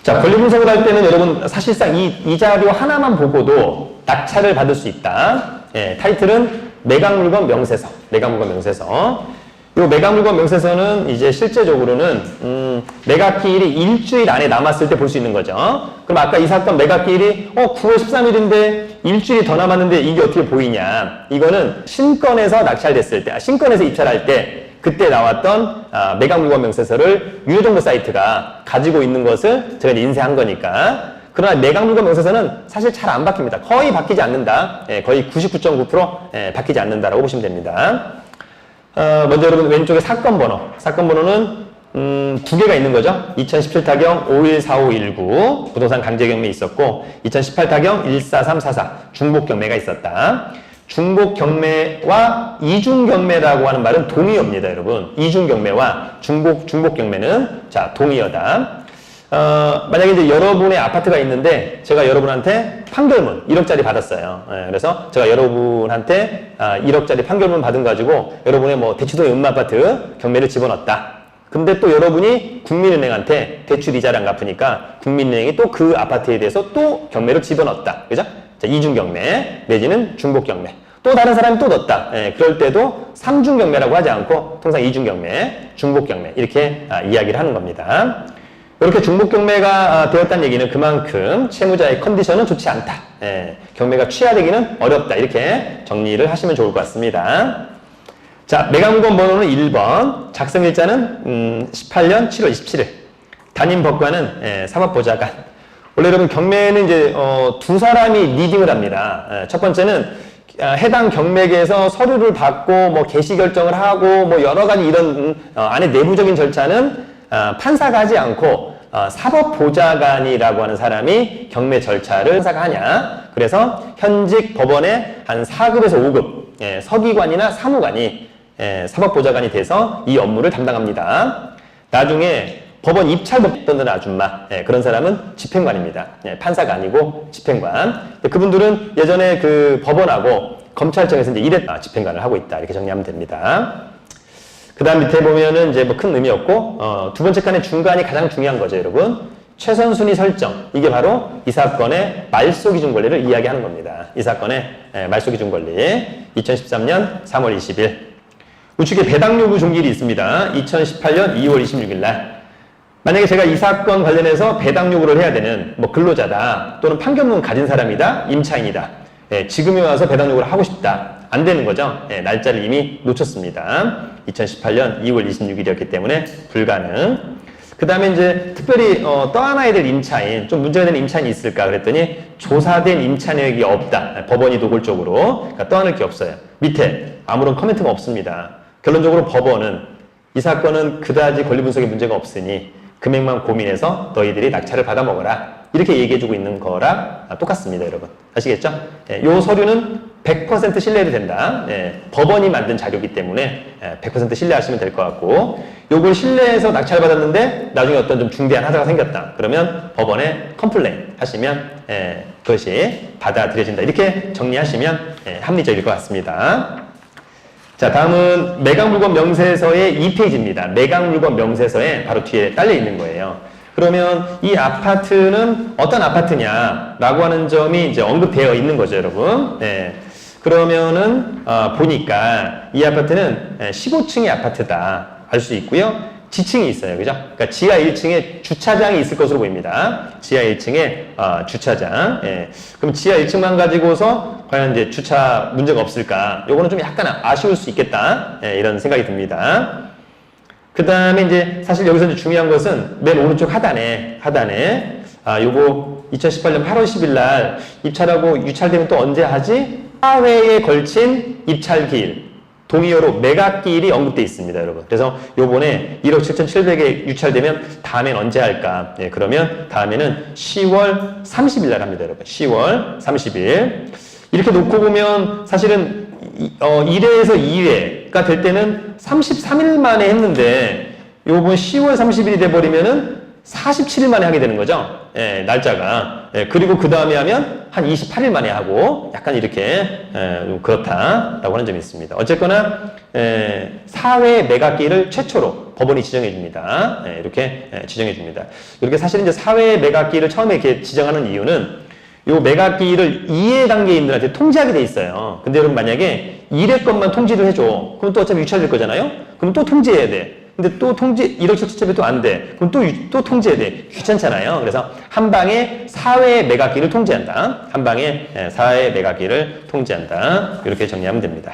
자, 권리 분석을 할 때는 여러분 사실상 이 자료 하나만 보고도 낙찰을 받을 수 있다. 예, 타이틀은 매각물건 명세서. 매각물건 명세서. 이 매각물건 명세서는 이제 실제적으로는 매각기일이 일주일 안에 남았을 때 볼 수 있는 거죠. 그럼 아까 이 사건 매각기일이 9월 13일인데 일주일이 더 남았는데 이게 어떻게 보이냐. 이거는 신건에서 낙찰됐을 때, 신건에서 입찰할 때 그때 나왔던 매각물건 명세서를 유효정보 사이트가 가지고 있는 것을 제가 인쇄한 거니까. 그러나 매각물건 명세서는 사실 잘 안 바뀝니다. 거의 바뀌지 않는다. 예, 거의 99.9% 바뀌지 않는다라고 보시면 됩니다. 먼저 여러분 왼쪽에 사건 번호. 사건 번호는 두 개가 있는 거죠. 2017 타경 514519 부동산 강제 경매 있었고 2018 타경 14344 중복 경매가 있었다. 중복 경매와 이중 경매라고 하는 말은 동의어입니다, 여러분. 이중 경매와 중복 경매는 자, 동의어다. 만약에 이제 여러분의 아파트가 있는데 제가 여러분한테 판결문 1억짜리 받았어요. 예, 그래서 제가 여러분한테 1억짜리 판결문 받은 가지고 여러분의 뭐 대치동의 음마아파트 경매를 집어넣었다. 근데 또 여러분이 국민은행한테 대출 이자를 안 갚으니까 국민은행이 또 그 아파트에 대해서 또 경매를 집어넣었다. 그죠? 자, 이중 경매 내지는 중복 경매. 또 다른 사람이 또 넣었다. 예, 그럴 때도 삼중 경매라고 하지 않고 통상 이중 경매, 중복 경매 이렇게 이야기를 하는 겁니다. 이렇게 중복 경매가 되었다는 얘기는 그만큼 채무자의 컨디션은 좋지 않다. 예, 경매가 취하되기는 어렵다. 이렇게 정리를 하시면 좋을 것 같습니다. 자, 매각물건 번호는 1번, 작성일자는 18년 7월 27일, 담임 법관은 사법보좌관. 원래 여러분 경매는 이제 두 사람이 리딩을 합니다. 첫 번째는 해당 경매계에서 서류를 받고 뭐 개시 결정을 하고 뭐 여러 가지 이런 안에 내부적인 절차는 판사가 하지 않고 사법보좌관이라고 하는 사람이 경매 절차를 판사가 하냐. 그래서 현직 법원의 한 4급에서 5급 서기관이나 사무관이 사법보좌관이 돼서 이 업무를 담당합니다. 나중에 법원 입찰법 떠드는 아줌마 그런 사람은 집행관입니다. 판사가 아니고 집행관. 그분들은 예전에 그 법원하고 검찰청에서 이제 집행관을 하고 있다. 이렇게 정리하면 됩니다. 그 다음 밑에 보면은 이제 뭐 큰 의미 없고, 두 번째 칸의 중간이 가장 중요한 거죠, 여러분. 최선순위 설정. 이게 바로 이 사건의 말소기준 권리를 이야기하는 겁니다. 이 사건의 말소기준 권리. 2013년 3월 20일. 우측에 배당 요구 종결이 있습니다. 2018년 2월 26일 날. 만약에 제가 이 사건 관련해서 배당 요구를 해야 되는 뭐 근로자다 또는 판결문 가진 사람이다, 임차인이다. 지금에 와서 배당 요구를 하고 싶다. 안 되는 거죠. 날짜를 이미 놓쳤습니다. 2018년 2월 26일이었기 때문에 불가능. 그 다음에 이제 특별히 떠안아야 될 임차인, 좀 문제가 되는 임차인이 있을까 그랬더니 조사된 임차 내역이 없다. 법원이 노골적으로. 그러니까 떠안을 게 없어요. 밑에 아무런 코멘트가 없습니다. 결론적으로 법원은 이 사건은 그다지 권리 분석에 문제가 없으니 금액만 고민해서 너희들이 낙찰을 받아 먹어라. 이렇게 얘기해주고 있는 거랑 똑같습니다, 여러분. 아시겠죠? 요 서류는 100% 신뢰해도 된다. 법원이 만든 자료이기 때문에 100% 신뢰하시면 될 것 같고, 요걸 신뢰해서 낙찰을 받았는데 나중에 어떤 좀 중대한 하자가 생겼다. 그러면 법원에 컴플레인 하시면 그것이 받아들여진다. 이렇게 정리하시면 합리적일 것 같습니다. 자, 다음은 매각물건 명세서의 2페이지입니다. 매각물건 명세서에 바로 뒤에 딸려 있는 거예요. 그러면 이 아파트는 어떤 아파트냐라고 하는 점이 이제 언급되어 있는 거죠, 여러분. 그러면은 보니까 이 아파트는 15층의 아파트다 알 수 있고요. 지층이 있어요, 그죠? 그러니까 지하 1층에 주차장이 있을 것으로 보입니다. 지하 1층에 주차장. 그럼 지하 1층만 가지고서 과연 이제 주차 문제가 없을까? 요거는 좀 약간 아쉬울 수 있겠다. 이런 생각이 듭니다. 그 다음에 이제 사실 여기서 이제 중요한 것은 맨 오른쪽 하단에 요거 2018년 8월 10일 날 입찰하고 유찰되면 또 언제 하지? 4회에 걸친 입찰 기일. 동의어로 매각기일이 언급되어 있습니다, 여러분. 그래서 요번에 1억 7,700에 유찰되면 다음엔 언제 할까? 그러면 다음에는 10월 30일 날 합니다, 여러분. 10월 30일. 이렇게 놓고 보면 사실은 1회에서 2회가 될 때는 33일 만에 했는데 요번 10월 30일이 돼버리면은 47일 만에 하게 되는 거죠. 날짜가. 그리고 그 다음에 하면 한 28일 만에 하고 약간 이렇게 그렇다라고 하는 점이 있습니다. 어쨌거나 4회 매각기일을 최초로 법원이 지정해 줍니다. 예, 이렇게 지정해 줍니다. 이렇게 사실은 이제 사회 매각기일을 처음에 이렇게 지정하는 이유는 요 매각기일을 2회 단계인들한테 통지하게 돼 있어요. 근데 여러분 만약에 1회 것만 통지를 해줘. 그럼 또 어차피 유찰될 거잖아요? 그럼 또 통지해야 돼. 근데 또 통지, 1억 실질적이 또 안 돼. 그럼 또 통지해야 돼. 귀찮잖아요. 그래서 한 방에 사회 매각기일을 통지한다. 한 방에 사회 매각기일을 통지한다. 이렇게 정리하면 됩니다.